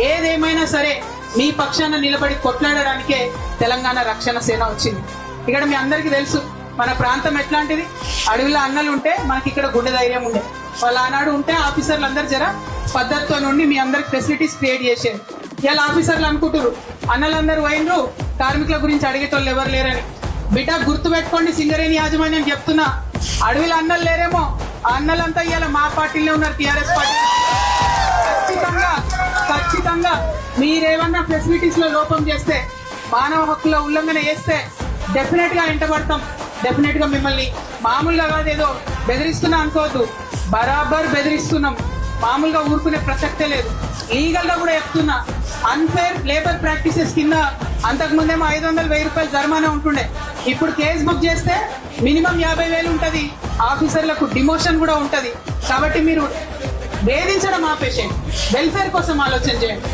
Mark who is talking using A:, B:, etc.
A: ఏదేమైనా సరే మీ పక్షాన నిలబడి కొట్లాడడానికే తెలంగాణ రక్షణ సేన వచ్చింది. ఇక్కడ మీ అందరికీ తెలుసు మన ప్రాంతం ఎట్లాంటిది. అడవిలో అన్నలు ఉంటే మనకి ఇక్కడ గుండె ధైర్యం ఉండే. వాళ్ళు ఆనాడు ఉంటే ఆఫీసర్లు అందరు జర పద్ధతితో నుండి మీ అందరికి ఫెసిలిటీస్ క్రియేట్ చేసేది. ఇలా ఆఫీసర్లు అనుకుంటారు అన్నలందరూ పోయినరు, కార్మికుల గురించి అడిగేటోళ్ళు ఎవరు లేరని. బిడ్డ గుర్తు పెట్టుకోండి, సింగరేణి యాజమాన్యం చెప్తున్నా, అడవిలో అన్నలు లేరేమో, ఆ అన్నలంతా ఇవాళ మా పార్టీలో ఉన్నారు, టీఆర్ఎస్ పార్టీ. ఖచ్చితంగా మీరేమన్నా ఫెసిలిటీస్ లో లోపం చేస్తే, మానవ హక్కుల ఉల్లంఘన చేస్తే డెఫినెట్ గా వెంటబడతాం. డెఫినెట్ గా మిమ్మల్ని మామూలుగా కాదు ఏదో బెదిరిస్తున్నా అనుకోవద్దు, బరాబర్ బెదిరిస్తున్నాం. మామూలుగా ఊరుకునే ప్రసక్తే లేదు. లీగల్ గా కూడా చెప్తున్నా, అన్ఫేర్ లేబర్ ప్రాక్టీసెస్ కింద అంతకు ముందేమో 500,000 రూపాయలు జరిమానా ఉంటుండే. ఇప్పుడు కేసు బుక్ చేస్తే మినిమం 50,000 ఉంటది. ఆఫీసర్లకు డిమోషన్ కూడా ఉంటది. కాబట్టి మీరు వేధించడం ఆపేసేయండి, వెల్ఫేర్ కోసం ఆలోచన చేయండి.